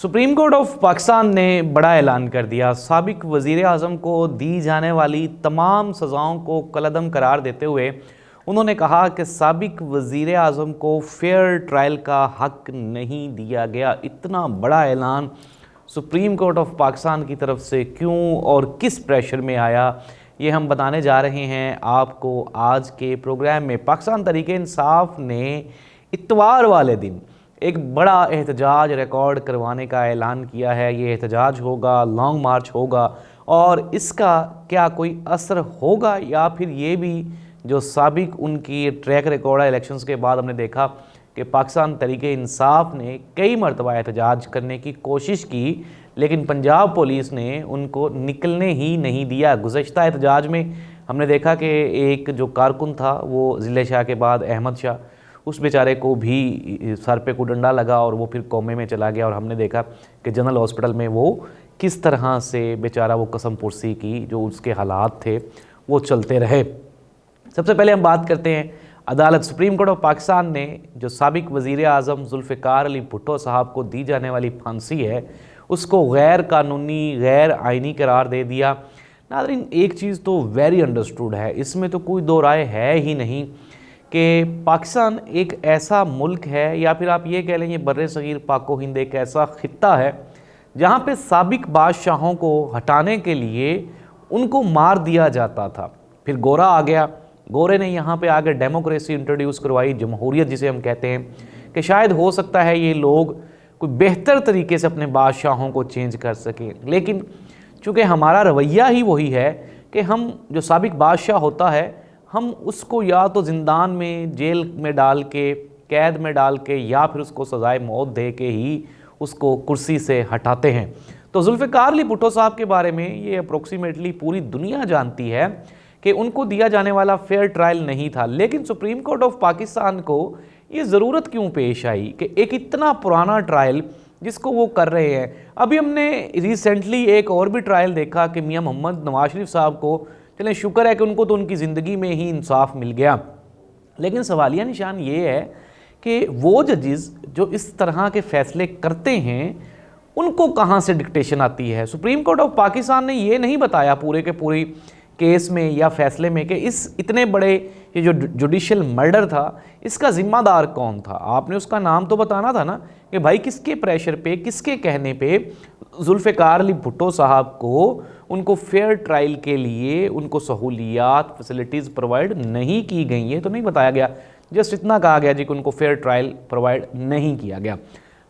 Supreme court of Pakistan ने बड़ा ऐलान कर दिया। साबिक वज़ीर आज़म को दी जाने वाली तमाम सज़ाओं को कलअदम करार देते हुए उन्होंने कहा कि साबिक वज़ीर आज़म को फेयर ट्रायल का हक नहीं दिया गया। इतना बड़ा ऐलान सुप्रीम कोर्ट ऑफ पाकिस्तान की तरफ से क्यों और किस प्रेशर में आया, ये हम बताने जा रहे हैं आपको आज के प्रोग्राम में। पाकिस्तान तहरीक इंसाफ ने इतवार वाले दिन एक बड़ा एहतजाज रिकॉर्ड करवाने का ऐलान किया है। ये एहतजाज होगा, लॉन्ग मार्च होगा और इसका क्या कोई असर होगा या फिर ये भी जो साबिक उनकी ट्रैक रिकॉर्ड है इलेक्शंस के बाद हमने देखा कि पाकिस्तान तहरीक इंसाफ ने कई मरतबा एहतजाज करने की कोशिश की लेकिन पंजाब पुलिस ने उनको निकलने ही नहीं दिया। गुज़श्ता एहतजाज में हमने देखा कि एक जो कारकुन था वो ज़िले शाह के बाद अहमद शाह, उस बेचारे को भी सर पे को डंडा लगा और वो फिर कोमे में चला गया और हमने देखा कि जनरल हॉस्पिटल में वो किस तरह से बेचारा वो कसम पुरसी की जो उसके हालात थे वो चलते रहे। सबसे पहले हम बात करते हैं अदालत सुप्रीम कोर्ट ऑफ पाकिस्तान ने जो साबिक वज़ीर आज़म जुल्फ़िकार अली भुट्टो साहब को दी जाने वाली फांसी है उसको गैर कानूनी गैर आइनी करार दे दिया। नाज़रीन, एक चीज़ तो वेरी अंडरस्टूड है, इसमें तो कोई दो राय है ही नहीं कि पाकिस्तान एक ऐसा मुल्क है या फिर आप ये कह लें ये बर्रे सगीर पाको हिंद एक ऐसा ख़ित्ता है जहाँ पे साबिक बादशाहों को हटाने के लिए उनको मार दिया जाता था। फिर गोरा आ गया, गोरे ने यहाँ पे आकर डेमोक्रेसी इंट्रोड्यूस करवाई, जमहूरियत जिसे हम कहते हैं कि शायद हो सकता है ये लोग कोई बेहतर तरीके से अपने बादशाहों को चेंज कर सकें। लेकिन चूँकि हमारा रवैया ही वही है कि हम जो साबिक बादशाह होता है हम उसको या तो ज़िंदान में जेल में डाल के कैद में डाल के या फिर उसको सज़ाए मौत दे के ही उसको कुर्सी से हटाते हैं। तो जुल्फ़िकार अली भुट्टो साहब के बारे में ये अप्रोक्सीमेटली पूरी दुनिया जानती है कि उनको दिया जाने वाला फेयर ट्रायल नहीं था। लेकिन सुप्रीम कोर्ट ऑफ पाकिस्तान को ये ज़रूरत क्यों पेश आई कि एक इतना पुराना ट्रायल जिसको वो कर रहे हैं। अभी हमने रिसेंटली एक और भी ट्रायल देखा कि मियां मोहम्मद नवाज शरीफ साहब को, चलें शुक्र है कि उनको तो उनकी ज़िंदगी में ही इंसाफ मिल गया, लेकिन सवालिया निशान ये है कि वो जजेस जो इस तरह के फ़ैसले करते हैं उनको कहाँ से डिक्टेशन आती है। सुप्रीम कोर्ट ऑफ पाकिस्तान ने ये नहीं बताया पूरे के पूरी केस में या फैसले में कि इस इतने बड़े ये जो जुडिशल मर्डर था इसका ज़िम्मेदार कौन था। आपने उसका नाम तो बताना था ना कि भाई किसके प्रेशर पे, किसके कहने पे जुल्फ़िकार अली भुट्टो साहब को उनको फेयर ट्रायल के लिए उनको सहूलियात फैसिलिटीज़ प्रोवाइड नहीं की गई, ये तो नहीं बताया गया, जस्ट इतना कहा गया जी कि उनको फेयर ट्रायल प्रोवाइड नहीं किया गया।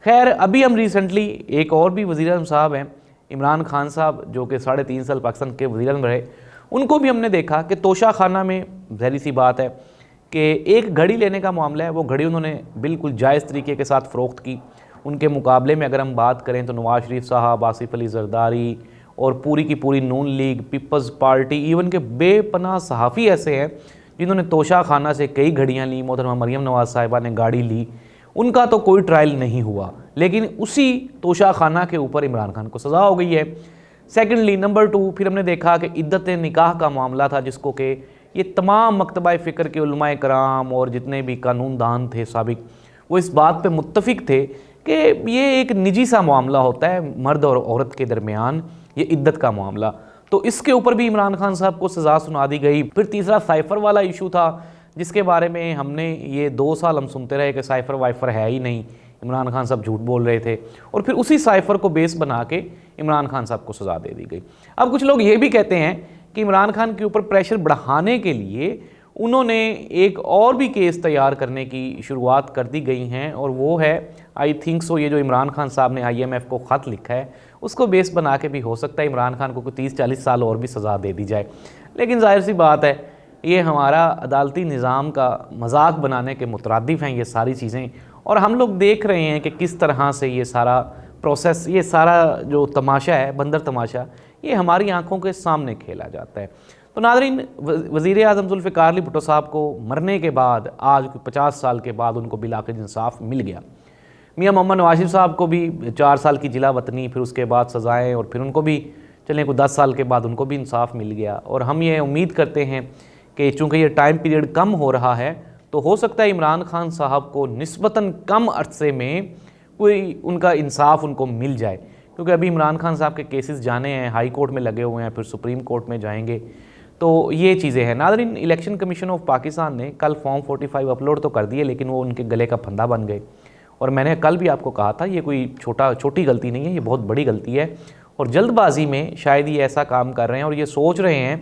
खैर, अभी हम रिसेंटली एक और भी वज़ीर आज़म साहब हैं, इमरान खान साहब, जो कि 3.5 साल पाकिस्तान के वज़ीर आज़म रहे, उनको भी हमने देखा कि तोशा खाना में ज़ाहिर सी बात है कि एक घड़ी लेने का मामला है, वो घड़ी उन्होंने बिल्कुल जायज़ तरीके के साथ फ़रोख्त की। उनके मुकाबले में अगर हम बात करें तो नवाज शरीफ साहब, आसिफ अली जरदारी और पूरी की पूरी नून लीग, पीपल्स पार्टी, इवन के बेपनाह सहाफ़ी ऐसे हैं जिन्होंने तोशा खाना से कई घड़ियाँ ली। मोहतरमा मरियम नवाज़ साहिबा ने गाड़ी ली, उनका तो कोई ट्रायल नहीं हुआ, लेकिन उसी तोशा खाना के ऊपर इमरान खान को सज़ा हो गई है। सेकेंडली, नंबर 2, फिर हमने देखा कि इद्दत निकाह का मामला था जिसको कि ये तमाम मकतबा फ़िक्र के उलमाए कराम और जितने भी कानूनदान थे साबिक, वो इस बात पे मुत्तफ़िक थे कि ये एक निजी सा मामला होता है मर्द और औरत के दरमियान, ये इद्दत का मामला, तो इसके ऊपर भी इमरान खान साहब को सज़ा सुना दी गई। फिर तीसरा साइफ़र वाला इशू था जिसके बारे में हमने ये 2 साल हम सुनते रहे कि साइफ़र वाइफ़र है ही नहीं, इमरान खान साहब झूठ बोल रहे थे, और फिर उसी साइफ़र को बेस बना के इमरान खान साहब को सज़ा दे दी गई। अब कुछ लोग ये भी कहते हैं कि इमरान खान के ऊपर प्रेशर बढ़ाने के लिए उन्होंने एक और भी केस तैयार करने की शुरुआत कर दी गई हैं, और वो है आई थिंक सो ये जो इमरान खान साहब ने IMF को ख़त लिखा है उसको बेस बना के भी हो सकता है इमरान खान को 30-40 साल और भी सज़ा दे दी जाए। लेकिन जाहिर सी बात है ये हमारा अदालती निज़ाम का मजाक बनाने के मुतरादिफ हैं ये सारी चीज़ें, और हम लोग देख रहे हैं कि किस तरह से ये सारा प्रोसेस, ये सारा जो तमाशा है, बंदर तमाशा, ये हमारी आंखों के सामने खेला जाता है। तो नाज़रीन, वज़ीर आज़म जुल्फ़िकार अली भुट्टो साहब को मरने के बाद आज 50 साल के बाद उनको बिलाखिर इंसाफ मिल गया। मियां मोहम्मद नवाज शरीफ साहब को भी 4 साल की जिला वतनी, फिर उसके बाद सज़ाएँ, और फिर उनको भी चलें को 10 साल के बाद उनको भी इंसाफ मिल गया। और हम ये उम्मीद करते हैं कि चूँकि ये टाइम पीरियड कम हो रहा है तो हो सकता है इमरान खान साहब को निस्बतन कम अरसे में कोई उनका इंसाफ उनको मिल जाए, क्योंकि अभी इमरान खान साहब के केसेस जाने हैं, हाई कोर्ट में लगे हुए हैं, फिर सुप्रीम कोर्ट में जाएंगे, तो ये चीज़ें हैं। नाज़रीन, इलेक्शन कमीशन ऑफ पाकिस्तान ने कल फॉर्म 45 अपलोड तो कर दिए, लेकिन वो उनके गले का फंदा बन गए। और मैंने कल भी आपको कहा था ये कोई छोटी गलती नहीं है, ये बहुत बड़ी गलती है, और जल्दबाजी में शायद ये ऐसा काम कर रहे हैं और ये सोच रहे हैं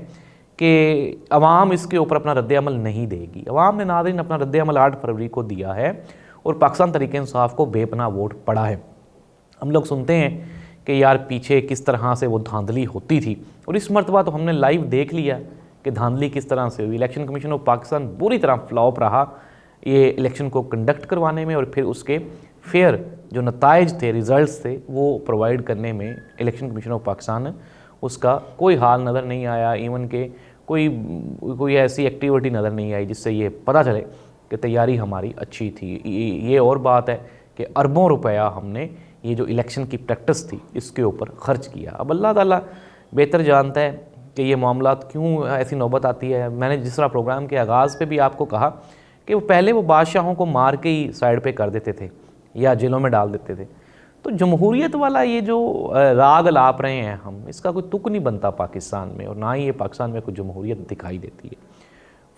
कि अवाम इसके ऊपर अपना रद्द-ए-अमल नहीं देगी। अवाम ने नाज़रीन अपना रद्द-ए-अमल 8 फरवरी को दिया है और पाकिस्तान तहरीक-ए-इंसाफ को बेपनाह वोट पड़ा है। हम लोग सुनते हैं कि यार पीछे किस तरह से वो धांधली होती थी, और इस मरतबा तो हमने लाइव देख लिया कि धांधली किस तरह से हुई। इलेक्शन कमीशन ऑफ पाकिस्तान बुरी तरह फ्लॉप रहा ये इलेक्शन को कंडक्ट करवाने में, और फिर उसके फेयर जो नताइज थे, रिज़ल्ट्स थे, वो प्रोवाइड करने में इलेक्शन कमीशन ऑफ पाकिस्तान उसका कोई हाल नज़र नहीं आया। इवन के कोई ऐसी एक्टिविटी नज़र नहीं आई जिससे ये पता चले कि तैयारी हमारी अच्छी थी। ये और बात है कि अरबों रुपया हमने ये जो इलेक्शन की प्रैक्टिस थी इसके ऊपर ख़र्च किया। अब अल्लाह ताला बेहतर जानता है कि ये मामला क्यों ऐसी नौबत आती है। मैंने जिस तरह प्रोग्राम के आगाज़ पे भी आपको कहा कि वो पहले वो बादशाहों को मार के ही साइड पे कर देते थे या जेलों में डाल देते थे, तो जमहूरियत वाला ये जो राग लाप रहे हैं हम, इसका कोई तुक नहीं बनता पाकिस्तान में, और ना ही ये पाकिस्तान में कोई जमहूरियत दिखाई देती है।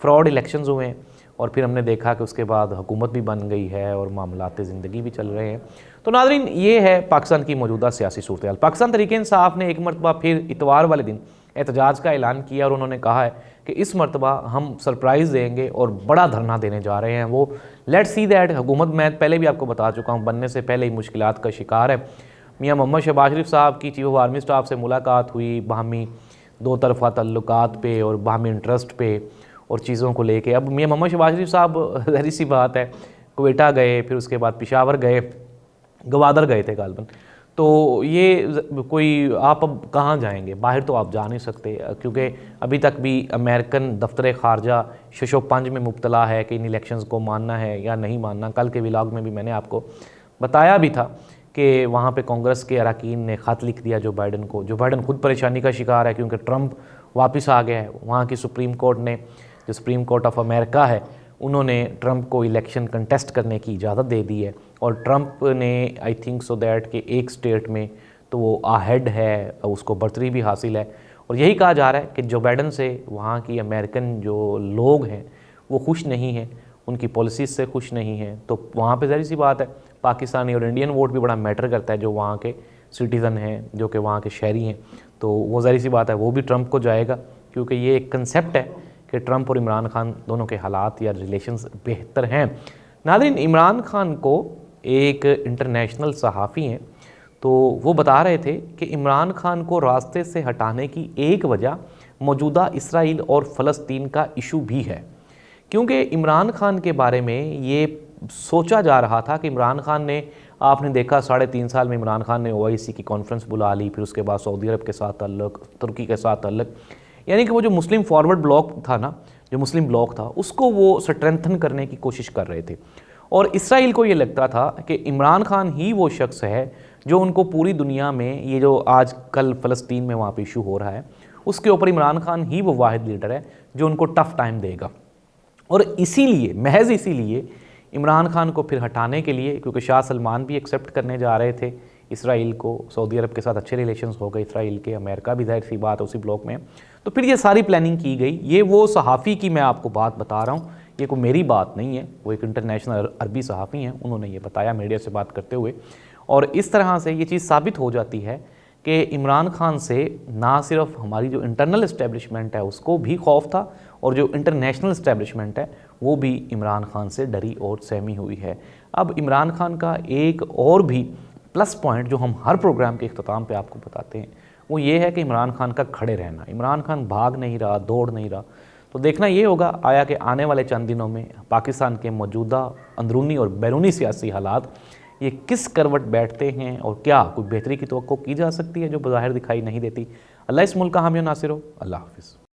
फ्रॉड इलेक्शंस हुए हैं और फिर हमने देखा कि उसके बाद हुकूमत भी बन गई है और मामलात ज़िंदगी भी चल रहे हैं। तो नाज़रीन, ये है पाकिस्तान की मौजूदा सियासी सूरत हाल। पाकिस्तान तहरीक-ए-इंसाफ ने एक मरतबा फिर इतवार वाले दिन एहतजाज का ऐलान किया और उन्होंने कहा है कि इस मरतबा हम सरप्राइज़ देंगे और बड़ा धरना देने जा रहे हैं। वो लेट्स सी दैट हुकूमत, मैं पहले भी आपको बता चुका हूँ, बनने से पहले ही मुश्किलात का शिकार है। मियाँ मोहम्मद शहबाज शरीफ साहब की चीफ ऑफ आर्मी स्टाफ से मुलाकात हुई, बाहमी दो तरफ़ा तल्लुकात पे और बाहमी इंटरेस्ट पे और चीज़ों को लेके। अब मियाँ मोहम्मद शहबाज शरीफ साहब ज़ाहिर सी बात है क्वेटा गए, फिर उसके बाद पेशावर गए, गवादर गए थे गालबन। तो ये कोई आप अब कहाँ जाएंगे, बाहर तो आप जा नहीं सकते, क्योंकि अभी तक भी अमेरिकन दफ्तर ख़ारजा शशोपंज में मुब्तला है कि इन इलेक्शंस को मानना है या नहीं मानना। कल के व्लॉग में भी मैंने आपको बताया भी था कि वहाँ पे कांग्रेस के अरकान ने ख़त लिख दिया जो बाइडन को। जो बाइडन खुद परेशानी का शिकार है क्योंकि ट्रंप वापस आ गया है। वहाँ की सुप्रीम कोर्ट ने, जो सुप्रीम कोर्ट ऑफ अमेरिका है, उन्होंने ट्रंप को इलेक्शन कंटेस्ट करने की इजाज़त दे दी है। और ट्रंप ने आई थिंक सो दैट कि एक स्टेट में तो वो अहेड है, उसको बढ़तरी भी हासिल है। और यही कहा जा रहा है कि जो बाइडन से वहाँ की अमेरिकन जो लोग हैं वो खुश नहीं हैं, उनकी पॉलिसीज़ से खुश नहीं हैं। तो वहाँ पे ज़ाहिर सी बात है पाकिस्तानी और इंडियन वोट भी बड़ा मैटर करता है। जो वहाँ के सिटीज़न हैं, जो कि वहाँ के शहरी हैं, तो वो ज़ाहिर सी बात है वो भी ट्रंप को जाएगा, क्योंकि ये एक कंसेप्ट है कि ट्रंप और इमरान खान दोनों के हालात या रिलेशंस बेहतर हैं। नाज़रीन, इमरान खान को एक इंटरनेशनल सहाफ़ी हैं, तो वो बता रहे थे कि इमरान खान को रास्ते से हटाने की एक वजह मौजूदा इसराइल और फ़लस्तीन का इशू भी है, क्योंकि इमरान खान के बारे में ये सोचा जा रहा था कि इमरान खान ने, आपने देखा 3.5 साल में इमरान खान ने OIC की कॉन्फ्रेंस बुला ली, फिर उसके बाद सऊदी अरब के साथ ताल्लुक़, तुर्की के साथ ताल्लुक़, यानी कि वो जो मुस्लिम फॉरवर्ड ब्लॉक था ना, जो मुस्लिम ब्लॉक था, उसको वो स्ट्रेंथन करने की कोशिश कर रहे थे। और इसराइल को ये लगता था कि इमरान खान ही वो शख्स है जो उनको पूरी दुनिया में ये जो आज कल फ़लस्तीन में वहाँ पे इशू हो रहा है उसके ऊपर इमरान खान ही वो वाहिद लीडर है जो उनको टफ़ टाइम देगा। और इसीलिए, महज इसीलिए इमरान खान को फिर हटाने के लिए, क्योंकि शाह सलमान भी एक्सेप्ट करने जा रहे थे इसराइल को, सऊदी अरब के साथ अच्छे रिलेशंस हो गए इसराइल के, अमेरिका भी ज़ाहिर सी बात है उसी ब्लॉक में, तो फिर ये सारी प्लानिंग की गई। ये वो सहाफ़ी की मैं आपको बात बता रहा हूँ, ये कोई मेरी बात नहीं है, वो एक इंटरनेशनल अरबी सहाफ़ी हैं, उन्होंने ये बताया मीडिया से बात करते हुए। और इस तरह से ये चीज़ साबित हो जाती है कि इमरान खान से ना सिर्फ हमारी जो इंटरनल इस्टेब्लिशमेंट है उसको भी खौफ था, और जो इंटरनेशनल इस्टेब्लिशमेंट है वो भी इमरान खान से डरी और सहमी हुई है। अब इमरान खान का एक और भी प्लस पॉइंट जो हम हर प्रोग्राम के इख्तिताम पे आपको बताते हैं वो ये है कि इमरान खान का खड़े रहना। इमरान खान भाग नहीं रहा, दौड़ नहीं रहा। तो देखना ये होगा आया कि आने वाले चंद दिनों में पाकिस्तान के मौजूदा अंदरूनी और बैरूनी सियासी हालात ये किस करवट बैठते हैं और क्या कोई बेहतरी की तवक्को की जा सकती है जो बज़ाहिर दिखाई नहीं देती। अल्लाह इस मुल्क का हामी नासिर हो। अल्लाह हाफ़िज़।